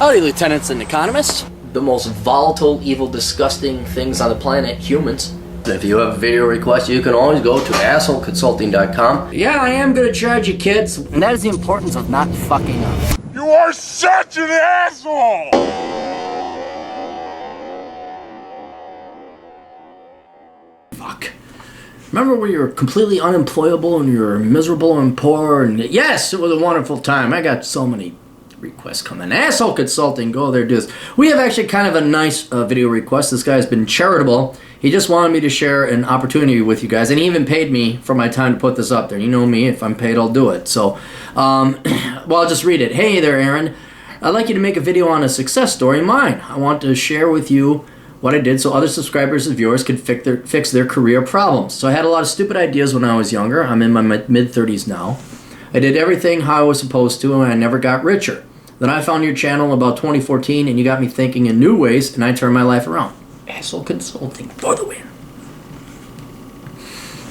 Howdy, lieutenants and economists. The most volatile, evil, disgusting things on the planet, humans. If you have a video request, you can always go to assholeconsulting.com. Yeah, I am gonna charge you, kids. And that is the importance of not fucking up. You are such an asshole! Fuck. Remember when you were completely unemployable and you were miserable and poor? And yes, it was a wonderful time. I got so many requests coming. Asshole Consulting, go there, do this. We have actually kind of a nice video request. This guy's been charitable. He just wanted me to share an opportunity with you guys, and he even paid me for my time to put this up there. You know me, if I'm paid, I'll do it. So, well, I'll just read it. Hey there, Aaron. I'd like you to make a video on a success story of mine. I want to share with you what I did so other subscribers of yours could fix their career problems. So I had a lot of stupid ideas when I was younger. I'm in my mid-30s now. I did everything how I was supposed to, and I never got richer. Then I found your channel about 2014, and you got me thinking in new ways, and I turned my life around. Asshole Consulting for the win.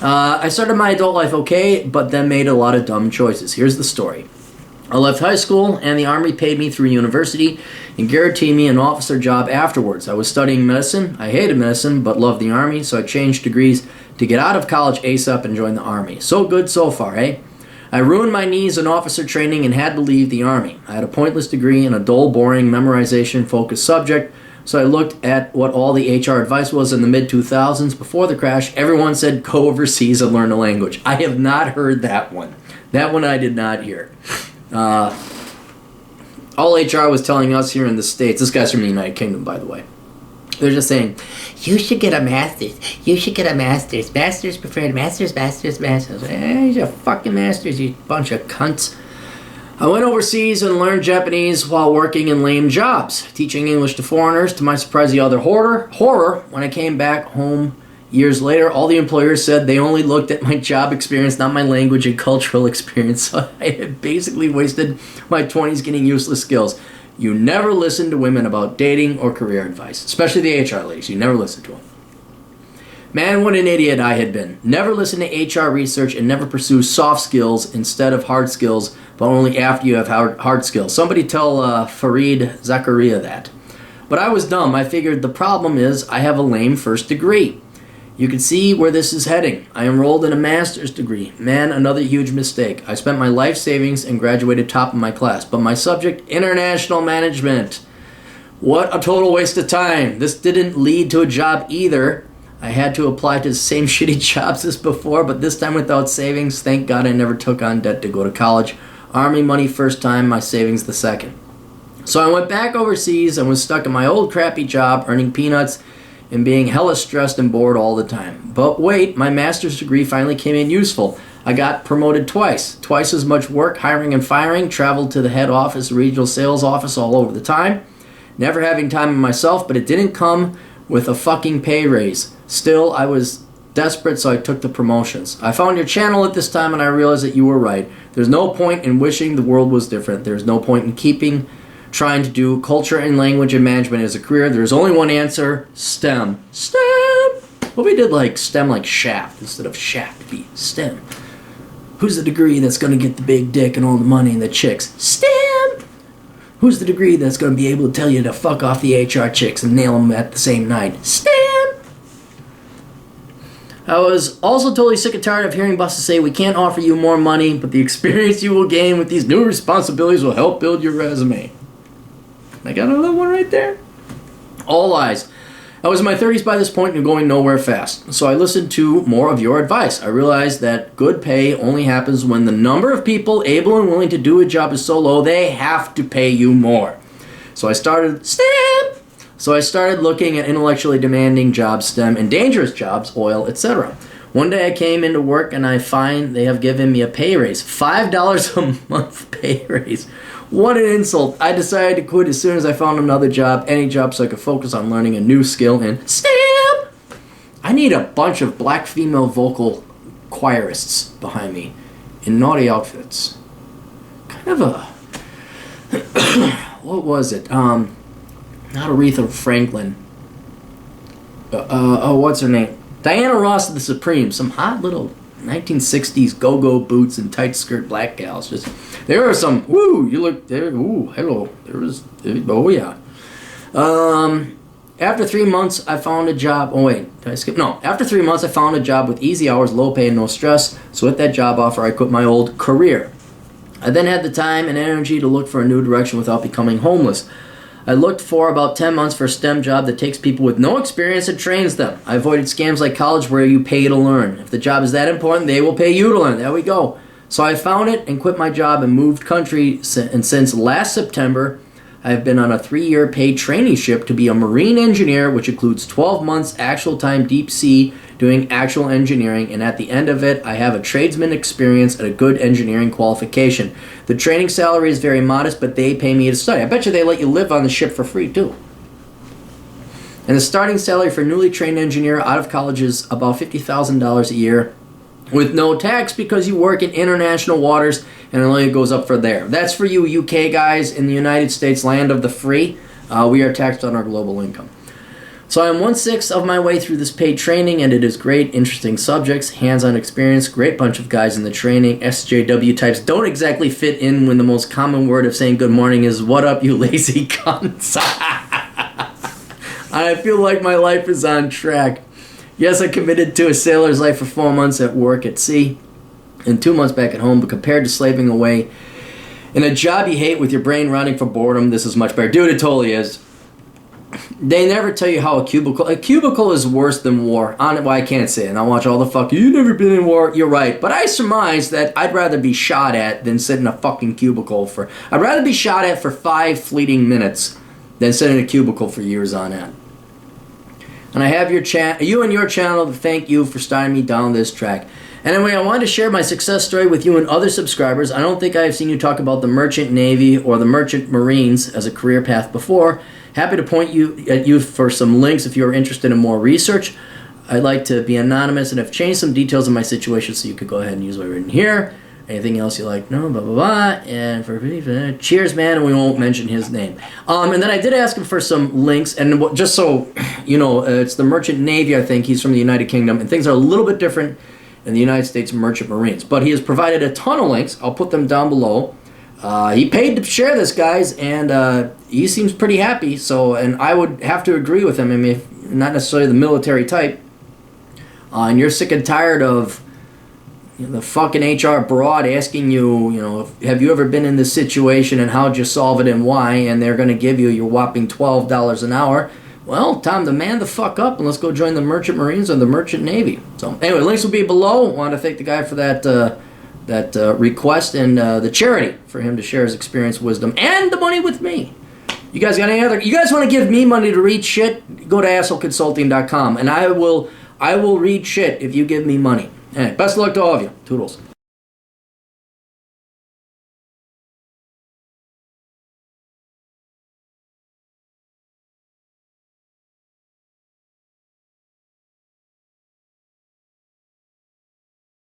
I started my adult life okay, but then made a lot of dumb choices. Here's the story. I left high school, and the Army paid me through university and guaranteed me an officer job afterwards. I was studying medicine. I hated medicine, but loved the Army, so I changed degrees to get out of college ASAP and join the Army. So good so far, eh? I ruined my knees in officer training and had to leave the Army. I had a pointless degree in a dull, boring, memorization-focused subject, so I looked at what all the HR advice was in the mid-2000s. Before the crash, everyone said go overseas and learn a language. I have not heard that one. That one I did not hear. All HR was telling us here in the States, this guy's from the United Kingdom, by the way, they're just saying, you should get a master's. You should get a master's. Master's preferred. Master's. You're fucking masters, you bunch of cunts. I went overseas and learned Japanese while working in lame jobs, teaching English to foreigners. To my surprise, the other horror, when I came back home years later, all the employers said they only looked at my job experience, not my language and cultural experience. So I had basically wasted my 20s getting useless skills. You never listen to women about dating or career advice, especially the HR ladies. You never listen to them. Man, what an idiot I had been. Never listen to HR research and never pursue soft skills instead of hard skills, but only after you have hard skills. Somebody tell Fareed Zakaria that. But I was dumb. I figured the problem is I have a lame first degree. You can see where this is heading. I enrolled in a master's degree. Man, another huge mistake. I spent my life savings and graduated top of my class. But my subject, international management. What a total waste of time. This didn't lead to a job either. I had to apply to the same shitty jobs as before, but this time without savings. Thank God I never took on debt to go to college. Army money first time, my savings the second. So I went back overseas and was stuck in my old crappy job, earning peanuts and being hella stressed and bored all the time. But wait, my master's degree finally came in useful. I got promoted twice as much work, hiring and firing, traveled to the head office, regional sales office all over the time, never having time for myself, but it didn't come with a fucking pay raise. Still, I was desperate, so I took the promotions. I found your channel at this time and I realized that you were right. There's no point in wishing the world was different. There's no point in trying to do culture and language and management as a career. There's only one answer: STEM. STEM! What we did like STEM like shaft instead of shaft, be STEM. Who's the degree that's going to get the big dick and all the money and the chicks? STEM! Who's the degree that's going to be able to tell you to fuck off the HR chicks and nail them at the same night? STEM! I was also totally sick and tired of hearing bosses say, we can't offer you more money, but the experience you will gain with these new responsibilities will help build your resume. I got another one right there. All lies. I was in my 30s by this point and going nowhere fast. So I listened to more of your advice. I realized that good pay only happens when the number of people able and willing to do a job is so low, they have to pay you more. So I started looking at intellectually demanding jobs, STEM, and dangerous jobs, oil, etc. One day I came into work and I find they have given me a pay raise. $5 a month pay raise. What an insult. I decided to quit as soon as I found another job, any job, so I could focus on learning a new skill in STEM. I need a bunch of black female vocal choirists behind me in naughty outfits. Kind of a... what was it? Not Aretha Franklin. What's her name? Diana Ross of the Supremes. Some hot little 1960s go-go boots and tight skirt black gals. Just there are some. Woo! You look there. Ooh, hello. There was. Oh yeah. After 3 months, I found a job. Oh wait, did I skip? No. After 3 months, I found a job with easy hours, low pay, and no stress. So with that job offer, I quit my old career. I then had the time and energy to look for a new direction without becoming homeless. I looked for about 10 months for a STEM job that takes people with no experience and trains them. I avoided scams like college where you pay to learn. If the job is that important, they will pay you to learn. There we go. So I found it and quit my job and moved country. And since last September, I have been on a 3-year paid traineeship to be a marine engineer, which includes 12 months actual time deep sea doing actual engineering, and at the end of it, I have a tradesman experience and a good engineering qualification. The training salary is very modest, but they pay me to study. I bet you they let you live on the ship for free, too. And the starting salary for a newly trained engineer out of college is about $50,000 a year with no tax because you work in international waters and it only goes up for there. That's for you UK guys in the United States, land of the free. We are taxed on our global income. So I'm 1/6 of my way through this paid training, and it is great, interesting subjects, hands-on experience, great bunch of guys in the training. SJW types don't exactly fit in when the most common word of saying good morning is, "What up, you lazy cunts?" I feel like my life is on track. Yes, I committed to a sailor's life for 4 months at work at sea and 2 months back at home, but compared to slaving away in a job you hate with your brain running for boredom, this is much better. Dude, it totally is. They never tell you how a cubicle is worse than war. Well, I can't say it. And I'll watch all the fuck. You've never been in war. You're right. But I surmise that I'd rather be shot at than sit in a fucking cubicle for... I'd rather be shot at for 5 fleeting minutes than sit in a cubicle for years on end. And I have you and your channel to thank you for starting me down this track. And anyway, I wanted to share my success story with you and other subscribers. I don't think I've seen you talk about the Merchant Navy or the Merchant Marines as a career path before. Happy to point at you for some links if you're interested in more research. I'd like to be anonymous and have changed some details of my situation, so you could go ahead and use what I've written here. Anything else you like? No, blah, blah, blah. And for cheers, man, and we won't mention his name. And then I did ask him for some links, and just so you know, it's the Merchant Navy, I think. He's from the United Kingdom, and things are a little bit different in the United States Merchant Marines. But he has provided a ton of links. I'll put them down below. He paid to share this, guys, and he seems pretty happy. So, and I would have to agree with him. I mean, if you're not necessarily the military type, and you're sick and tired of the fucking HR broad asking you, have you ever been in this situation and how'd you solve it and why, and they're going to give you your whopping $12 an hour, well, time to man the fuck up and let's go join the Merchant Marines or the Merchant Navy. So, anyway, links will be below. I want to thank the guy for that request and the charity for him to share his experience, wisdom, and the money with me. You guys got any other? You guys want to give me money to read shit? Go to assholeconsulting.com and I will read shit if you give me money. Anyway, best of luck to all of you. Toodles.